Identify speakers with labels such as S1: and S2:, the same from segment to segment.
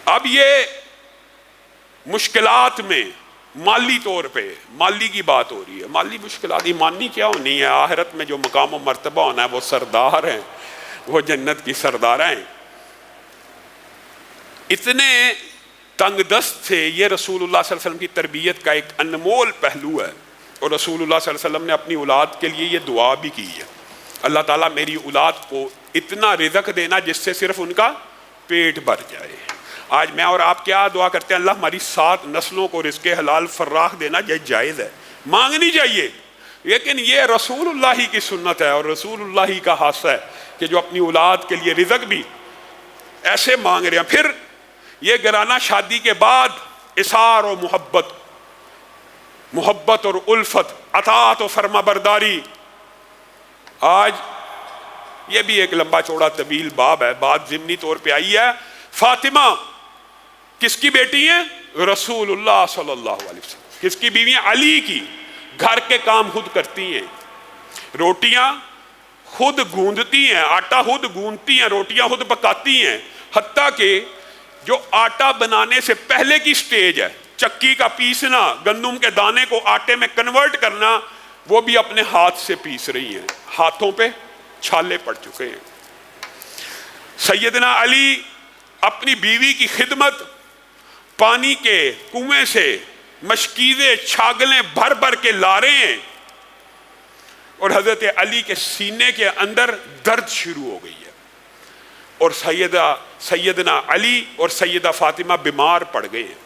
S1: اب یہ مشکلات میں مالی طور پہ مالی کی بات ہو رہی ہے. مالی مشکلات ایمانی کیا ہونی ہے؟ آخرت میں جو مقام و مرتبہ ہونا ہے وہ سردار ہیں، وہ جنت کی سردارہ ہیں. اتنے تنگ دست تھے. یہ رسول اللہ صلی اللہ علیہ وسلم کی تربیت کا ایک انمول پہلو ہے. اور رسول اللہ صلی اللہ علیہ وسلم نے اپنی اولاد کے لیے یہ دعا بھی کی ہے، اللہ تعالیٰ میری اولاد کو اتنا رزق دینا جس سے صرف ان کا پیٹ بھر جائے. آج میں اور آپ کیا دعا کرتے ہیں؟ اللہ ہماری 7 نسلوں کو رزق حلال فراخ دینا یہ جائز ہے، مانگنی چاہیے. لیکن یہ رسول اللہ ہی کی سنت ہے اور رسول اللہ ہی کا حصہ ہے کہ جو اپنی اولاد کے لیے رزق بھی ایسے مانگ رہے ہیں. پھر یہ گھرانہ شادی کے بعد اثار و محبت اور الفت، اطاعت و فرما برداری. آج یہ بھی ایک لمبا چوڑا طویل باب ہے، بات ضمنی طور پہ آئی ہے. فاطمہ کس کی بیٹی ہیں؟ رسول اللہ صلی اللہ علیہ وسلم. کس کی بیوی ہیں؟ علی کی. گھر کے کام خود کرتی ہیں، روٹیاں خود گوندتی ہیں، آٹا خود گوندتی ہیں، روٹیاں خود پکاتی ہیں. حتیٰ کہ جو آٹا بنانے سے پہلے کی سٹیج ہے، چکی کا پیسنا، گندم کے دانے کو آٹے میں کنورٹ کرنا، وہ بھی اپنے ہاتھ سے پیس رہی ہیں. ہاتھوں پہ چھالے پڑ چکے ہیں. سیدنا علی اپنی بیوی کی خدمت پانی کے کنویں سے مشکیزیں چھاگلیں بھر بھر کے لا رہے ہیں. اور حضرت علی کے سینے کے اندر درد شروع ہو گئی ہے اور سیدنا علی اور سیدہ فاطمہ بیمار پڑ گئے ہیں.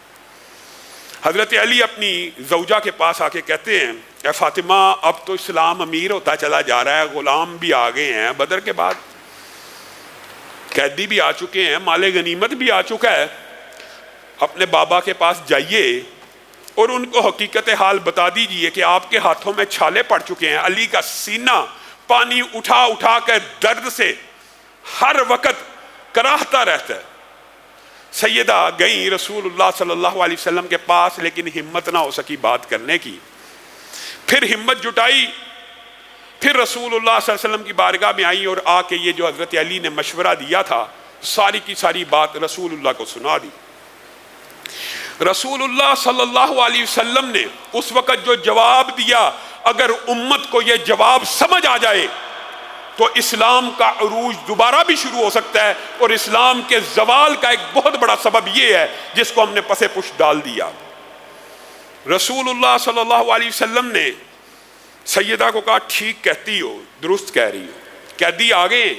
S1: حضرت علی اپنی زوجہ کے پاس آ کے کہتے ہیں، اے فاطمہ اب تو اسلام امیر ہوتا چلا جا رہا ہے، غلام بھی آ گئے ہیں، بدر کے بعد قیدی بھی آ چکے ہیں، مال غنیمت بھی آ چکا ہے، اپنے بابا کے پاس جائیے اور ان کو حقیقت حال بتا دیجئے کہ آپ کے ہاتھوں میں چھالے پڑ چکے ہیں. علی کا سینہ پانی اٹھا اٹھا کر درد سے ہر وقت کراہتا رہتا ہے. سیدہ گئیں رسول اللہ صلی اللہ علیہ وسلم کے پاس، لیکن ہمت نہ ہو سکی بات کرنے کی. پھر ہمت جٹائی، پھر رسول اللہ صلی اللہ علیہ وسلم کی بارگاہ میں آئی اور آ کے یہ جو حضرت علی نے مشورہ دیا تھا ساری کی ساری بات رسول اللہ کو سنا دی. رسول اللہ صلی اللہ علیہ وسلم نے اس وقت جو جواب دیا، اگر امت کو یہ جواب سمجھ آ جائے تو اسلام کا عروج دوبارہ بھی شروع ہو سکتا ہے. اور اسلام کے زوال کا ایک بہت بڑا سبب یہ ہے جس کو ہم نے پس پش ڈال دیا. رسول اللہ صلی اللہ علیہ وسلم نے سیدہ کو کہا، ٹھیک کہتی ہو، درست کہہ رہی ہو، قیدی آ گئے،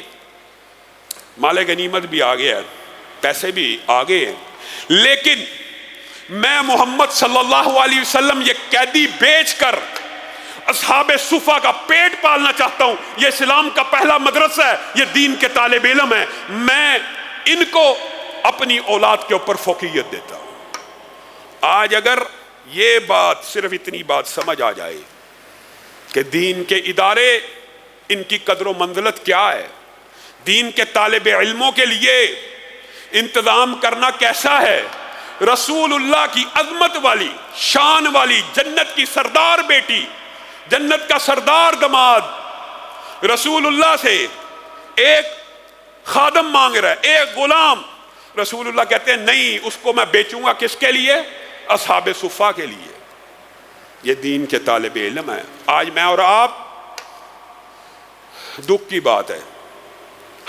S1: مال غنیمت بھی آ گیا، پیسے بھی آ گئے، لیکن میں محمد صلی اللہ علیہ وسلم یہ قیدی بیچ کر اصحاب صفہ کا پیٹ پالنا چاہتا ہوں. یہ اسلام کا پہلا مدرسہ ہے، یہ دین کے طالب علم ہے، میں ان کو اپنی اولاد کے اوپر فوقیت دیتا ہوں. آج اگر یہ بات، صرف اتنی بات سمجھ آ جائے کہ دین کے ادارے، ان کی قدر و منزلت کیا ہے، دین کے طالب علموں کے لیے انتظام کرنا کیسا ہے، رسول اللہ کی عظمت والی، شان والی، جنت کی سردار بیٹی، جنت کا سردار دماد رسول اللہ سے ایک خادم مانگ رہا ہے، ایک غلام. رسول اللہ کہتے ہیں نہیں، اس کو میں بیچوں گا. کس کے لیے؟ اصحاب صفہ کے لیے. یہ دین کے طالب علم ہے. آج میں اور آپ، دکھ کی بات ہے،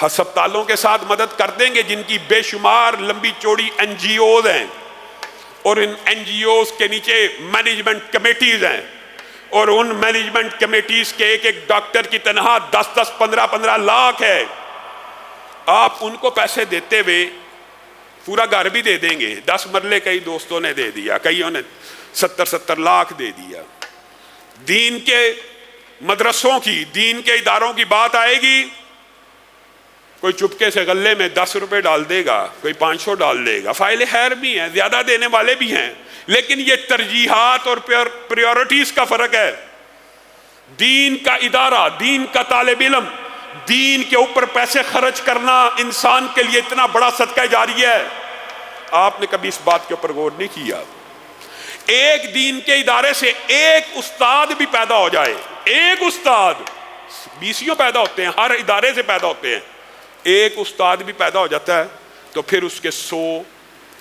S1: ہسپتالوں کے ساتھ مدد کر دیں گے جن کی بے شمار لمبی چوڑی این جی اوز ہیں، اور ان این جی اوز کے نیچے مینجمنٹ کمیٹیز ہیں، اور ان مینجمنٹ کمیٹیز کے ایک ایک ڈاکٹر کی تنخواہ 10-10 15-15 لاکھ ہے. آپ ان کو پیسے دیتے ہوئے پورا گھر بھی دے دیں گے. 10 مرلے کئی دوستوں نے دے دیا، کئیوں نے 70-70 لاکھ دے دیا. دین کے مدرسوں کی، دین کے اداروں کی بات آئے گی، کوئی چپکے سے غلے میں 10 روپے ڈال دے گا، کوئی 500 ڈال دے گا. فاعل خیر بھی ہیں، زیادہ دینے والے بھی ہیں، لیکن یہ ترجیحات اور پریورٹیز کا فرق ہے. دین کا ادارہ، دین کا طالب علم، دین کے اوپر پیسے خرچ کرنا انسان کے لیے اتنا بڑا صدقہ جاریہ ہے. آپ نے کبھی اس بات کے اوپر غور نہیں کیا؟ ایک دین کے ادارے سے ایک استاد بھی پیدا ہو جائے، ایک استاد، 20 پیدا ہوتے ہیں، ہر ادارے سے پیدا ہوتے ہیں، ایک استاد بھی پیدا ہو جاتا ہے تو پھر اس کے 100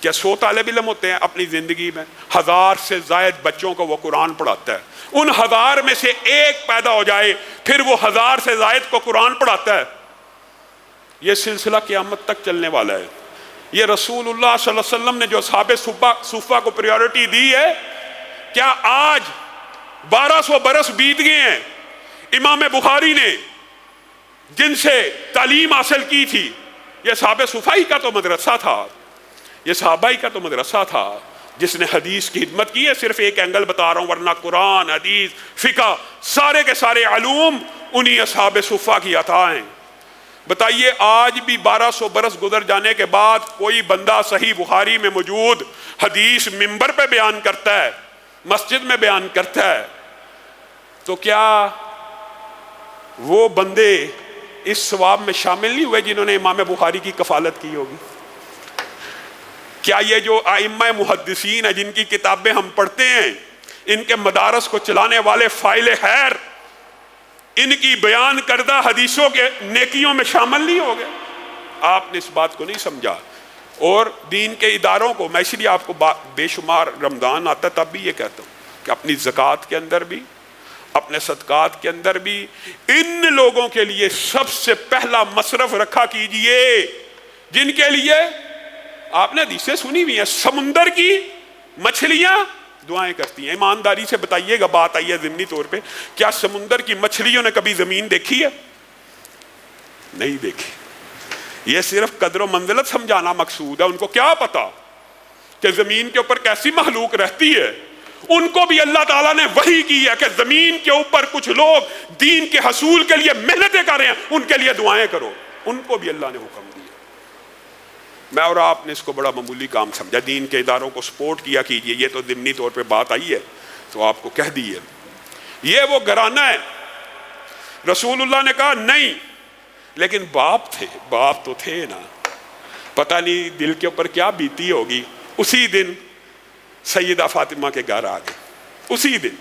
S1: کیا 100 طالب علم ہوتے ہیں اپنی زندگی میں؟ 1000 سے زائد بچوں کو وہ قرآن پڑھاتا ہے. ان 1000 میں سے ایک پیدا ہو جائے پھر وہ 1000 سے زائد کو قرآن پڑھاتا ہے. یہ سلسلہ قیامت تک چلنے والا ہے. یہ رسول اللہ صلی اللہ علیہ وسلم نے جو اصحاب صفہ کو پریورٹی دی ہے، کیا آج 1200 برس بیت گئے ہیں، امام بخاری نے جن سے تعلیم حاصل کی تھی، یہ اصحاب صفہ ہی کا تو مدرسہ تھا، یہ صحابہ ہی کا تو مدرسہ تھا جس نے حدیث کی خدمت کی ہے. صرف ایک اینگل بتا رہا ہوں، ورنہ قرآن، حدیث، فقہ، سارے کے سارے علوم انہی اصحاب صفہ کی عطا ہیں. بتائیے آج بھی 1200 برس گزر جانے کے بعد کوئی بندہ صحیح بخاری میں موجود حدیث ممبر پہ بیان کرتا ہے، مسجد میں بیان کرتا ہے، تو کیا وہ بندے اس ثواب میں شامل نہیں ہوئے جنہوں نے امام بخاری کی کفالت کی ہوگی؟ کیا یہ جو ائمہ محدثین ہیں جن کی کتابیں ہم پڑھتے ہیں، ان کے مدارس کو چلانے والے فاعل خیر، ان کی بیان کردہ حدیثوں کے نیکیوں میں شامل نہیں ہو گئے؟ آپ نے اس بات کو نہیں سمجھا. اور دین کے اداروں کو، میں اس لیے آپ کو بے شمار رمضان آتا ہے تب بھی یہ کہتا ہوں کہ اپنی زکوٰۃ کے اندر بھی، اپنے صدقات کے اندر بھی ان لوگوں کے لیے سب سے پہلا مصرف رکھا کیجئے جن کے لیے آپ نے حدیثیں سنی ہوئی ہیں، سمندر کی مچھلیاں دعائیں کرتی ہیں. ایمانداری سے بتائیے گا، بات آئی ہے ضمنی طور پہ، کیا سمندر کی مچھلیوں نے کبھی زمین دیکھی ہے؟ نہیں دیکھی. یہ صرف قدر و منزلت سمجھانا مقصود ہے. ان کو کیا پتا کہ زمین کے اوپر کیسی مخلوق رہتی ہے؟ ان کو بھی اللہ تعالیٰ نے وحی کی ہے کہ زمین کے اوپر کچھ لوگ دین کے حصول کے لیے محنتیں کر رہے ہیں، ان کے لیے دعائیں کرو. ان کو بھی اللہ نے حکم دیا. میں اور آپ نے اس کو بڑا معمولی کام سمجھا. دین کے اداروں کو سپورٹ کیا کیجئے، یہ تو ضمنی طور پہ بات آئی ہے تو آپ کو کہہ دیئے. یہ وہ گھرانہ ہے. رسول اللہ نے کہا نہیں، لیکن باپ تھے، باپ تو تھے نا، پتہ نہیں دل کے اوپر کیا بیتی ہوگی. اسی دن سیدہ فاطمہ کے گھر آ گئے. اسی دن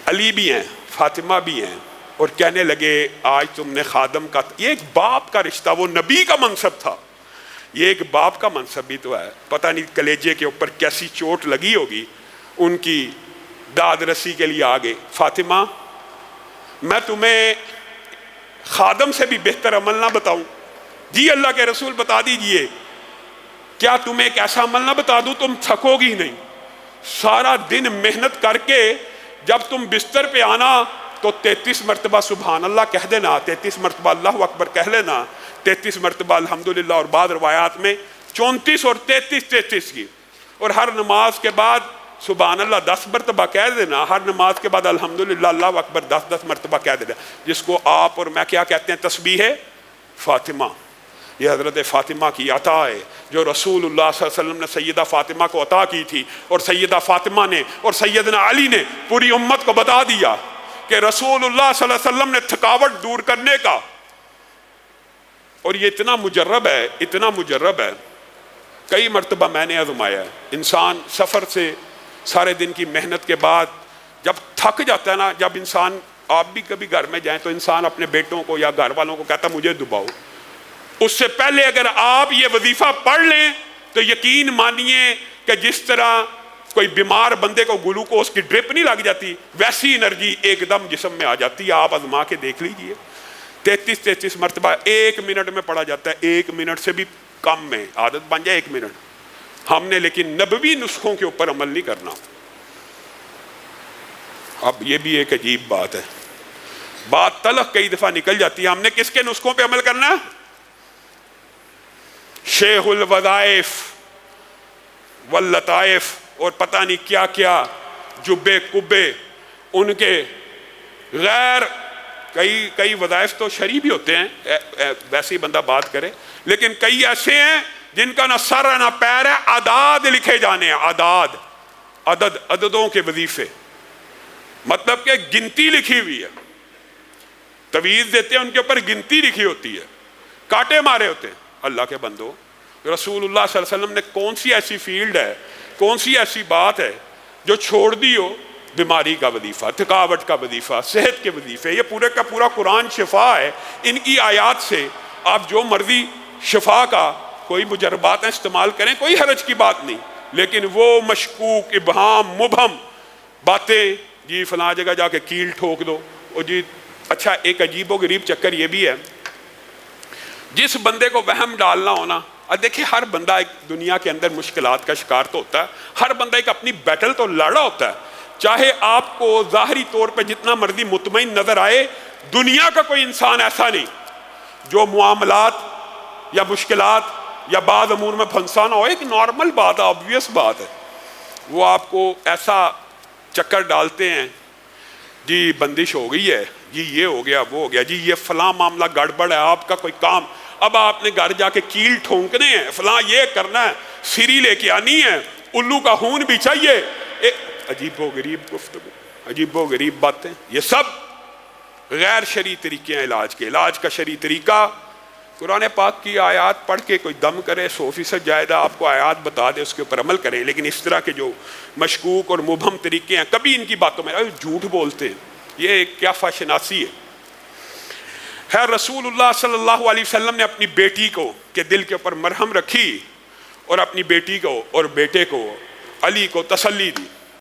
S1: علی بھی ہیں، فاطمہ بھی ہیں، اور کہنے لگے آج تم نے خادم کا، یہ ایک باپ کا رشتہ، وہ نبی کا منصب تھا، یہ ایک باپ کا منصب بھی تو ہے. پتہ نہیں کلیجے کے اوپر کیسی چوٹ لگی ہوگی. ان کی داد رسی کے لیے آگے، فاطمہ میں تمہیں خادم سے بھی بہتر عمل نہ بتاؤں؟ جی اللہ کے رسول بتا دیجئے. کیا تمہیں ایک ایسا عمل نہ بتا دوں تم تھکو گی نہیں؟ سارا دن محنت کر کے جب تم بستر پہ آنا تو 33 مرتبہ سبحان اللہ کہہ دینا، 33 مرتبہ اللہ اکبر کہہ لینا، 33 مرتبہ الحمدللہ، اور بعض روایات میں 34 اور 33 کی. اور ہر نماز کے بعد سبحان اللہ 10 مرتبہ کہہ دینا، ہر نماز کے بعد الحمدللہ اللہ اکبر 10 مرتبہ کہہ دینا، جس کو آپ اور میں کیا کہتے ہیں؟ تسبیح فاطمہ. یہ حضرت فاطمہ کی عطا ہے جو رسول اللہ صلی اللہ علیہ وسلم نے سیدہ فاطمہ کو عطا کی تھی. اور سیدہ فاطمہ نے اور سیدنا علی نے پوری امت کو بتا دیا کہ رسول اللہ صلی اللہ علیہ وسلم نے تھکاوٹ دور کرنے کا، اور یہ اتنا مجرب ہے، اتنا مجرب ہے، کئی مرتبہ میں نے آزمایا ہے. انسان سفر سے سارے دن کی محنت کے بعد جب تھک جاتا ہے نا، جب انسان، آپ بھی کبھی گھر میں جائیں تو انسان اپنے بیٹوں کو یا گھر والوں کو کہتا مجھے دباؤ. اس سے پہلے اگر آپ یہ وظیفہ پڑھ لیں تو یقین مانیے کہ جس طرح کوئی بیمار بندے کو گلوکوز کی ڈرپ نہیں لگ جاتی، ویسی انرجی ایک دم جسم میں آ جاتی ہے. آپ آزما کے دیکھ لیجئے. 33 مرتبہ 1 منٹ میں پڑھا جاتا ہے، 1 منٹ سے بھی کم میں عادت بن جائے 1 منٹ. ہم نے لیکن نبوی نسخوں کے اوپر عمل نہیں کرنا. اب یہ بھی ایک عجیب بات ہے، بات تلخ کئی دفعہ نکل جاتی ہے. ہم نے کس کے نسخوں پہ عمل کرنا ہے؟ شیخ الوظائف واللطائف اور پتہ نہیں کیا کیا جبے کبے ان کے غیر کئی وظائف تو شرعی بھی ہوتے ہیں، ویسے ہی بندہ بات کرے، لیکن کئی ایسے ہیں جن کا نہ سر ہے نہ پیر ہے، اعداد لکھے جانے ہیں، اعداد، عددوں کے وظیفے، مطلب کہ گنتی لکھی ہوئی ہے. تویز دیتے ہیں ان کے اوپر گنتی لکھی ہوتی ہے، کاٹے مارے ہوتے ہیں. اللہ کے بندو، رسول اللہ صلی اللہ علیہ وسلم نے کون سی ایسی فیلڈ ہے، کون سی ایسی بات ہے جو چھوڑ دی ہو؟ بیماری کا وظیفہ، تھکاوٹ کا وظیفہ، صحت کے وظیفے. یہ پورے کا پورا قرآن شفا ہے. ان کی آیات سے آپ جو مرضی شفا کا کوئی مجربات ہیں استعمال کریں، کوئی حرج کی بات نہیں، لیکن وہ مشکوک ابہام مبہم باتیں، جی فلاں جگہ جا کے کیل ٹھوک دو، اور جی اچھا ایک عجیب و غریب چکر یہ بھی ہے، جس بندے کو وہم ڈالنا ہونا، دیکھیں ہر بندہ ایک دنیا کے اندر مشکلات کا شکار تو ہوتا ہے، ہر بندہ ایک اپنی بیٹل تو لڑا ہوتا ہے، چاہے آپ کو ظاہری طور پہ جتنا مرضی مطمئن نظر آئے، دنیا کا کوئی انسان ایسا نہیں جو معاملات یا مشکلات یا بعض امور میں پھنسا نہ ہو، ایک نارمل بات ہے، obvious بات ہے، وہ آپ کو ایسا چکر ڈالتے ہیں، جی بندش ہو گئی ہے، جی یہ ہو گیا وہ ہو گیا، جی یہ فلاں معاملہ گڑبڑ ہے، آپ کا کوئی کام، اب آپ نے گھر جا کے کیل ٹھونکنے ہیں، فلاں یہ کرنا ہے، سری لے کے آنی ہے، الو کا خون بھی چاہیے، عجیب و غریب گفتگو، عجیب و غریب باتیں، یہ سب غیر شرعی طریقے ہیں علاج کے۔ علاج کا شرعی طریقہ قرآن پاک کی آیات پڑھ کے کوئی دم کرے 100% جائدہ آپ کو آیات بتا دے، اس کے اوپر عمل کریں، لیکن اس طرح کے جو مشکوک اور مبہم طریقے ہیں کبھی ان کی باتوں میں جھوٹ بولتے ہیں، یہ ایک قیافہ شناسی ہے۔ خیر رسول اللہ صلی اللہ علیہ وسلم نے اپنی بیٹی کو کے دل کے اوپر مرہم رکھی اور اپنی بیٹی کو اور بیٹے کو علی کو تسلی دی۔